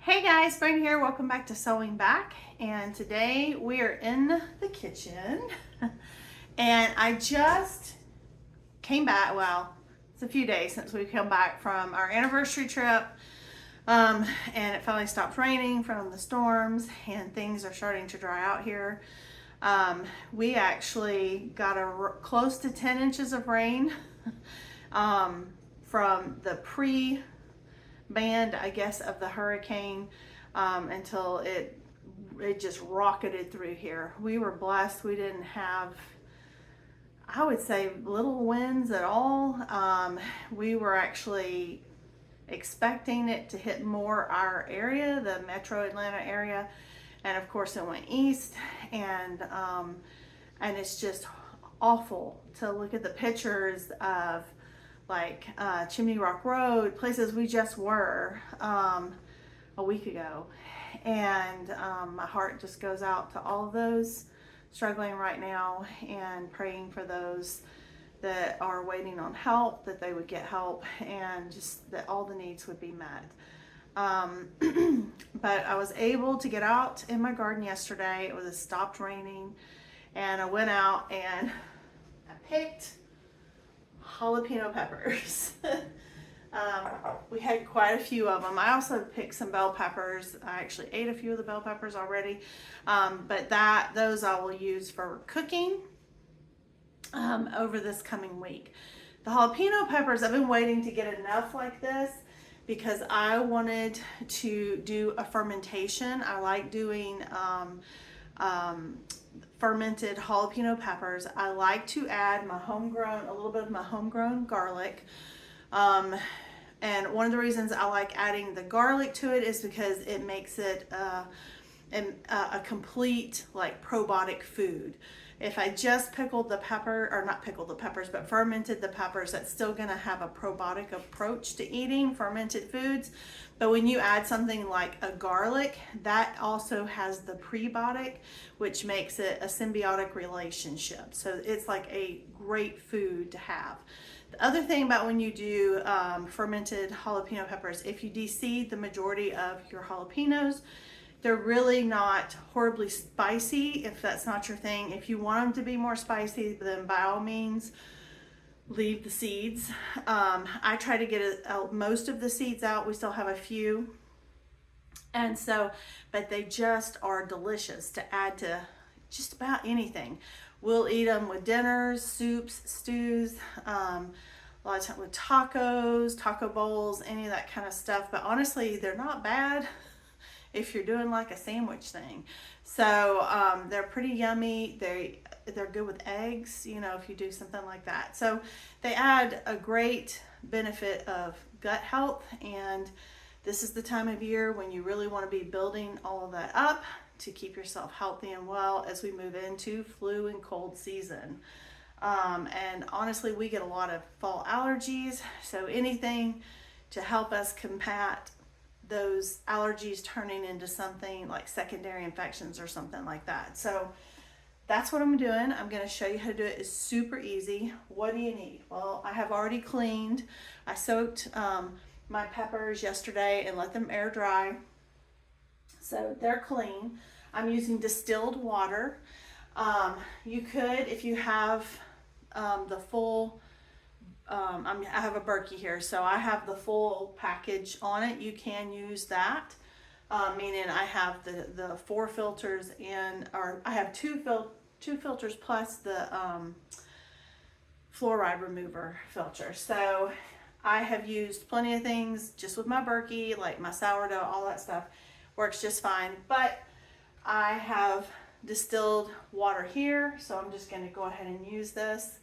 Hey guys, Brine here. Welcome back to Sewing Back. And today we are in the kitchen. And I just came back. Well, it's a few days since we come back from our anniversary trip. And it finally stopped raining from the storms and things are starting to dry out here. We actually got close to 10 inches of rain from the band, I guess, of the hurricane until it just rocketed through here. We were blessed. We didn't have, I would say, little winds at all. We were actually expecting it to hit more our area, the metro Atlanta area, and of course it went east, and it's just awful to look at the pictures of like Chimney Rock Road, places we just were a week ago. And my heart just goes out to all of those struggling right now and praying for those that are waiting on help, that they would get help, and just that all the needs would be met. But I was able to get out in my garden yesterday. It stopped raining, and I went out and I picked jalapeno peppers. We had quite a few of them. I also picked some bell peppers. I actually ate a few of the bell peppers already, but those I will use for cooking over this coming week. The jalapeno peppers, I've been waiting to get enough like this because I wanted to do a fermentation. I like doing fermented jalapeno peppers. I like to add a little bit of my homegrown garlic. And one of the reasons I like adding the garlic to it is because it makes it a complete like probiotic food. If I just pickled the pepper, or not pickled the peppers, but fermented the peppers, that's still gonna have a probiotic approach to eating fermented foods. But when you add something like a garlic, that also has the prebiotic, which makes it a symbiotic relationship. So it's like a great food to have. The other thing about when you do fermented jalapeno peppers, if you deseed the majority of your jalapenos, they're really not horribly spicy if that's not your thing. If you want them to be more spicy, then by all means, leave the seeds. I try to get most of the seeds out. We still have a few. And so, but they just are delicious to add to just about anything. We'll eat them with dinners, soups, stews, a lot of time with tacos, taco bowls, any of that kind of stuff. But honestly, they're not bad if you're doing like a sandwich thing. So they're pretty yummy. They're good with eggs, you know, if you do something like that. So they add a great benefit of gut health, and this is the time of year when you really want to be building all of that up to keep yourself healthy and well as we move into flu and cold season. And honestly, we get a lot of fall allergies, so anything to help us combat those allergies turning into something like secondary infections or something like that. So that's what I'm doing. I'm going to show you how to do it. It's super easy. What do you need? Well, I have already cleaned. I soaked my peppers yesterday and let them air dry. So they're clean. I'm using distilled water. You could, if you have the full, I have a Berkey here, so I have the full package on it. You can use that, meaning I have the 4 filters or I have two filters plus the fluoride remover filter. So I have used plenty of things just with my Berkey, like my sourdough, all that stuff works just fine. But I have distilled water here, so I'm just going to go ahead and use this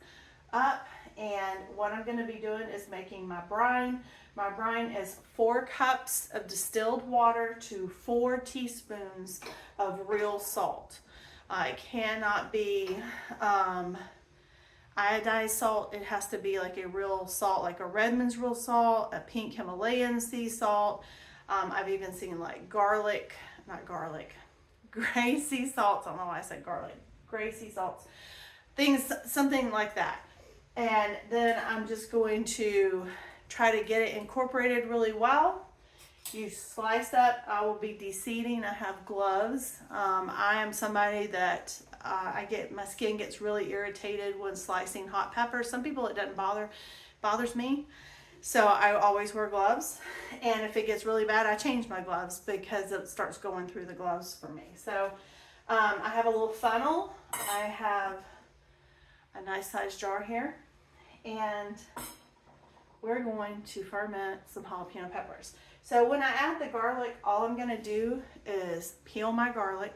up. And what I'm going to be doing is making my brine. My brine is 4 cups of distilled water to 4 teaspoons of real salt. It cannot be iodized salt. It has to be like a real salt, like a Redmond's real salt, a pink Himalayan sea salt. I've even seen like gray sea salts. I don't know why I said garlic. Gray sea salts. Something like that. And then I'm just going to try to get it incorporated really well you slice up. I will be de-seeding. I have gloves. I am somebody that my skin gets really irritated when slicing hot peppers. Some people it doesn't bothers me. So I always wear gloves. And if it gets really bad, I change my gloves because it starts going through the gloves for me. So I have a little funnel. I have a nice sized jar here. And we're going to ferment some jalapeno peppers. So when I add the garlic, all I'm going to do is peel my garlic.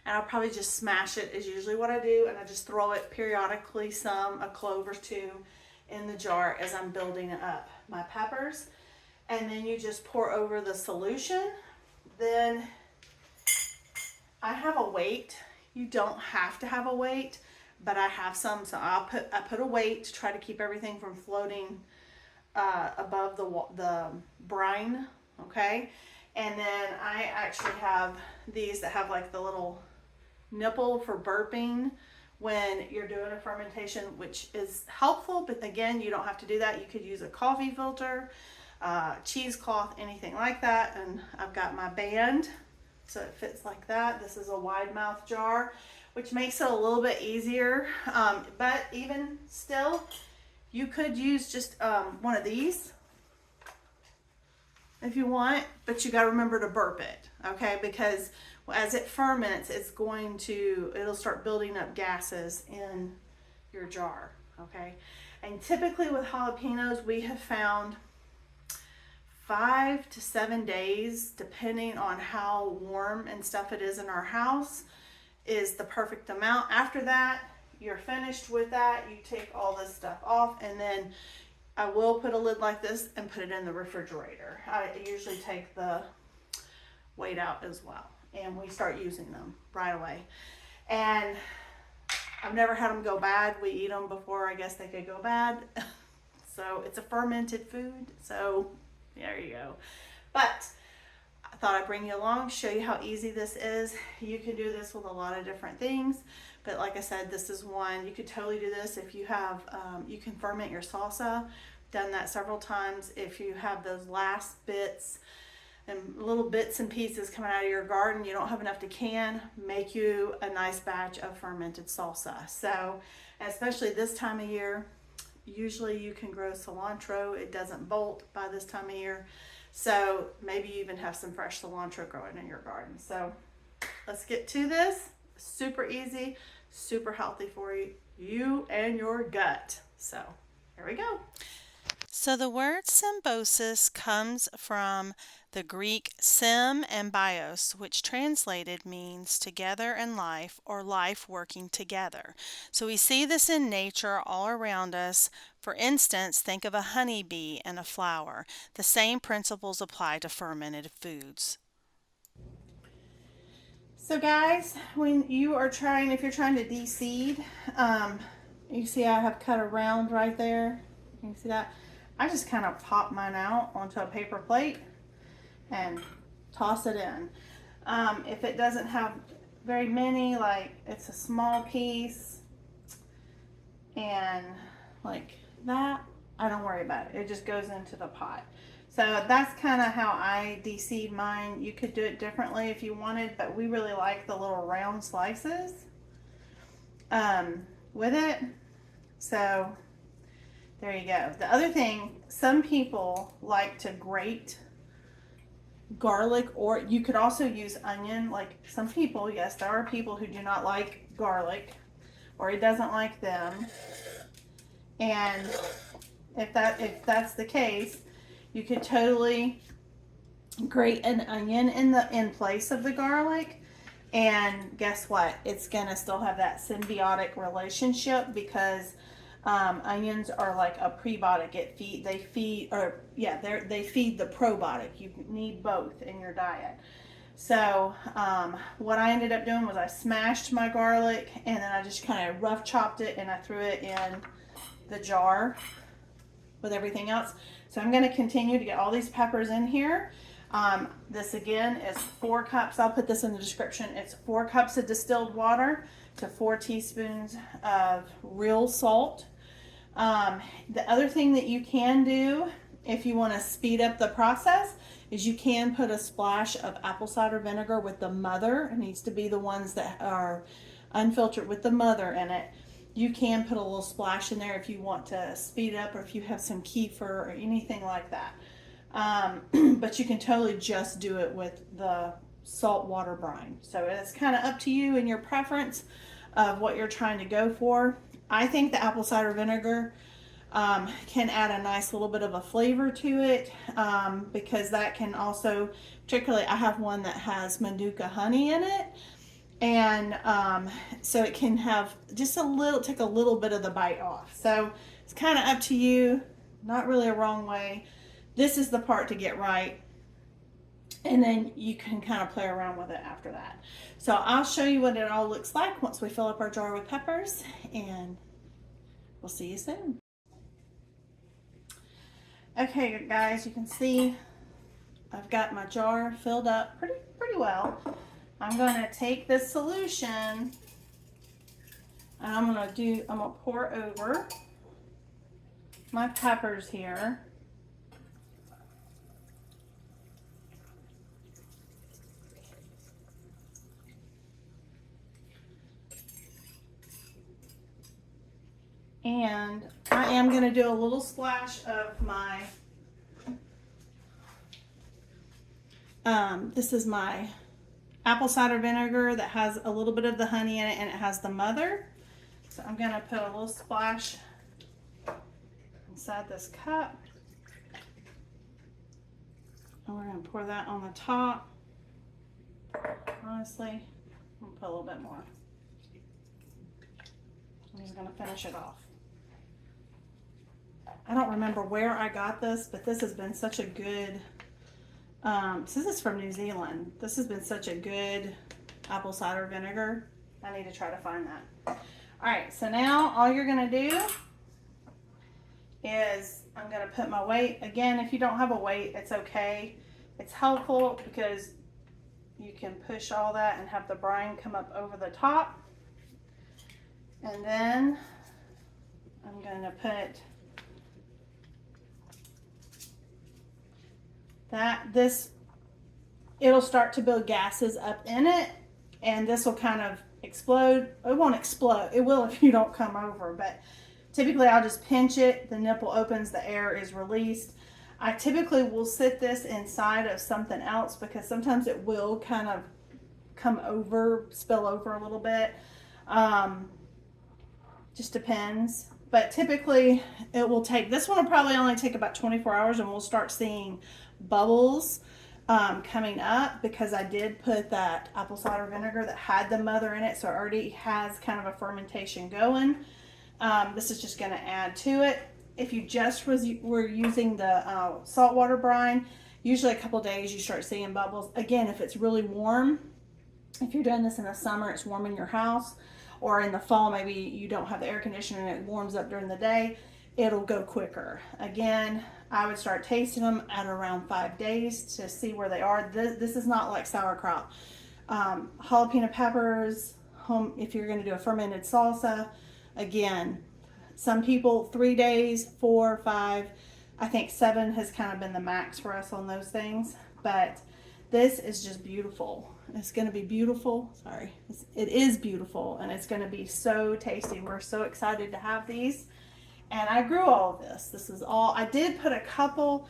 And I'll probably just smash it is usually what I do. And I just throw it periodically, a clove or two in the jar as I'm building up my peppers. And then you just pour over the solution. Then I have a weight. You don't have to have a weight, but I have some, so I put a weight to try to keep everything from floating above the brine, okay? And then I actually have these that have like the little nipple for burping when you're doing a fermentation, which is helpful, but again, you don't have to do that. You could use a coffee filter, cheesecloth, anything like that. And I've got my band, so it fits like that. This is a wide mouth jar, which makes it a little bit easier. But even still, you could use just one of these if you want, but you got to remember to burp it, okay? Because as it ferments, it'll start building up gases in your jar, okay? And typically with jalapenos, we have found 5 to 7 days, depending on how warm and stuff it is in our house, is the perfect amount. After that, you're finished with that. You take all this stuff off, and then I will put a lid like this and put it in the refrigerator. I usually take the weight out as well, and we start using them right away. And I've never had them go bad. We eat them before I guess they could go bad. So it's a fermented food, so there you go. But I thought I'd bring you along, show you how easy this is. You can do this with a lot of different things, but like I said, this is one. You could totally do this if you have, you can ferment your salsa. Done that several times. If you have those last bits and little bits and pieces coming out of your garden, you don't have enough to can, make you a nice batch of fermented salsa. So, especially this time of year, usually you can grow cilantro. It doesn't bolt by this time of year. So maybe you even have some fresh cilantro growing in your garden. So let's get to this. Super easy, super healthy for you and your gut. So here we go. So the word symbiosis comes from the Greek sym and bios, which translated means together in life or life working together. So we see this in nature all around us. For instance, think of a honeybee and a flower. The same principles apply to fermented foods. So guys, when you are trying, if you're trying to de-seed, you see I have cut a round right there. You can see that? I just kind of pop mine out onto a paper plate and toss it in. If it doesn't have very many, like it's a small piece and like that, I don't worry about it. It just goes into the pot. So that's kind of how I de-seed mine. You could do it differently if you wanted, but we really like the little round slices with it. So there you go. The other thing, some people like to grate garlic, or you could also use onion. Like some people, yes, there are people who do not like garlic, or it doesn't like them. And if that's the case, you could totally grate an onion in place of the garlic. And guess what? It's gonna still have that symbiotic relationship because onions are like a prebiotic. They feed the probiotic. You need both in your diet. So what I ended up doing was I smashed my garlic and then I just kind of rough chopped it and I threw it in the jar with everything else. So I'm going to continue to get all these peppers in here. This again is 4 cups. I'll put this in the description. It's 4 cups of distilled water to 4 teaspoons of real salt. The other thing that you can do if you want to speed up the process, is you can put a splash of apple cider vinegar with the mother. It needs to be the ones that are unfiltered with the mother in it. You can put a little splash in there if you want to speed it up, or if you have some kefir or anything like that. But you can totally just do it with the saltwater brine. So it's kind of up to you and your preference of what you're trying to go for. I think the apple cider vinegar can add a nice little bit of a flavor to it, because that can also, particularly I have one that has Manuka honey in it, and so it can have just a little, take a little bit of the bite off. So it's kind of up to you, not really a wrong way. This is the part to get right, and then you can kind of play around with it after that. So I'll show you what it all looks like once we fill up our jar with peppers, and we'll see you soon. Okay guys, you can see I've got my jar filled up pretty well. I'm going to take this solution and I'm going to pour over my peppers here. And I am going to do a little splash of my, this is my apple cider vinegar that has a little bit of the honey in it, and it has the mother. So I'm going to put a little splash inside this cup. And we're going to pour that on the top. Honestly, I'm going to put a little bit more. I'm just going to finish it off. I don't remember where I got this, but this has been such a good, this is from New Zealand. This has been such a good apple cider vinegar. I need to try to find that. All right, so now all you're gonna do is I'm gonna put my weight. Again, if you don't have a weight, it's okay. It's helpful because you can push all that and have the brine come up over the top. And then I'm gonna put it'll start to build gases up in it, and this will kind of explode. It won't explode. It will if you don't come over, but typically I'll just pinch it, the nipple opens, the air is released. I typically will sit this inside of something else because sometimes it will kind of come over, spill over a little bit. Just depends. But typically it will take, this one will probably only take about 24 hours and we'll start seeing bubbles coming up, because I did put that apple cider vinegar that had the mother in it, so it already has kind of a fermentation going. This is just going to add to it. If you just were using the saltwater brine, usually a couple days you start seeing bubbles. Again, if it's really warm, if you're doing this in the summer, it's warm in your house, or in the fall, maybe you don't have the air conditioner and it warms up during the day, it'll go quicker. Again, I would start tasting them at around 5 days to see where they are. This is not like sauerkraut. Jalapeno peppers, if you're going to do a fermented salsa, again, some people 3 days, 4, 5, I think 7 has kind of been the max for us on those things. But this is just beautiful. It's going to be beautiful. Sorry, it is beautiful, and it's going to be so tasty. We're so excited to have these. And I grew all of this. This is all, I did put a couple,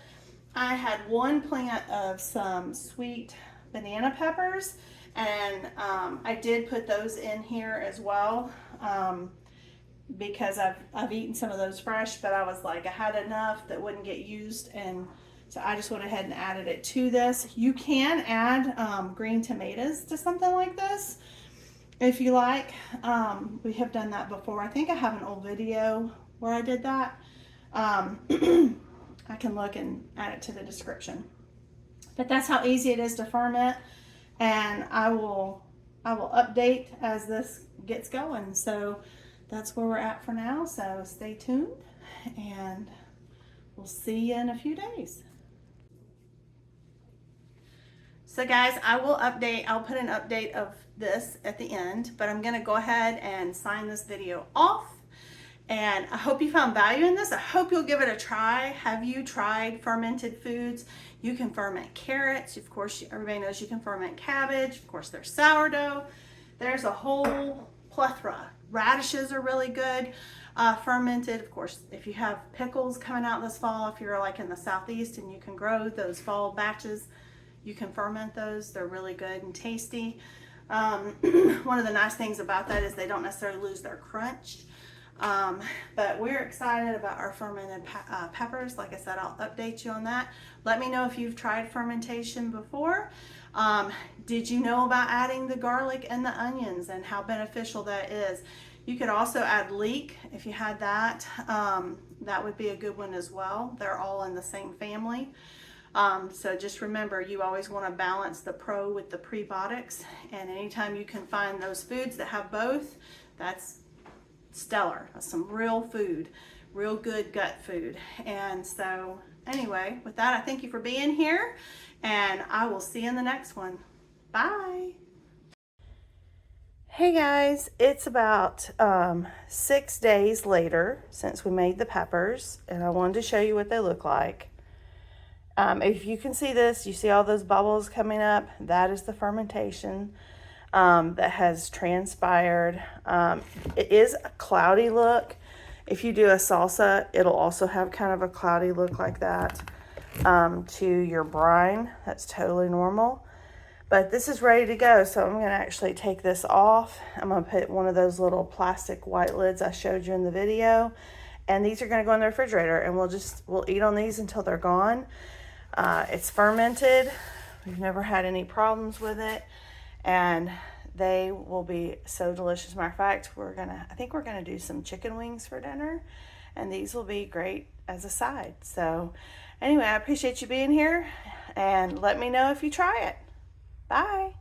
I had one plant of some sweet banana peppers, and I did put those in here as well, because I've eaten some of those fresh, but I was like, I had enough that wouldn't get used, and so I just went ahead and added it to this. You can add green tomatoes to something like this if you like. We have done that before. I think I have an old video where I did that. I can look and add it to the description. But that's how easy it is to ferment, and I will update as this gets going. So that's where we're at for now. So stay tuned, and we'll see you in a few days. So guys, I'll put an update of this at the end, but I'm gonna go ahead and sign this video off. And I hope you found value in this. I hope you'll give it a try. Have you tried fermented foods? You can ferment carrots. Of course, everybody knows you can ferment cabbage. Of course, there's sourdough. There's a whole plethora. Radishes are really good fermented. Of course, if you have pickles coming out this fall, if you're like in the southeast and you can grow those fall batches, you can ferment those. They're really good and tasty. One of the nice things about that is they don't necessarily lose their crunch. But we're excited about our fermented peppers. Like I said, I'll update you on that. Let me know if you've tried fermentation before. Did you know about adding the garlic and the onions and how beneficial that is? You could also add leek if you had that. That would be a good one as well. They're all in the same family. So just remember, you always want to balance the pro with the prebiotics. And anytime you can find those foods that have both, that's stellar. That's some real food, real good gut food. And so anyway, with that, I thank you for being here, and I will see you in the next one. Bye. Hey guys, it's about 6 days later since we made the peppers, and I wanted to show you what they look like. If you can see this, you see all those bubbles coming up, that is the fermentation that has transpired. It is a cloudy look. If you do a salsa, it'll also have kind of a cloudy look like that to your brine. That's totally normal. But this is ready to go, so I'm going to actually take this off. I'm going to put one of those little plastic white lids I showed you in the video, and these are going to go in the refrigerator, and we'll eat on these until they're gone. It's fermented. We've never had any problems with it, and they will be so delicious. Matter of fact, I think we're gonna do some chicken wings for dinner, and these will be great as a side. So anyway, I appreciate you being here, and let me know if you try it. Bye.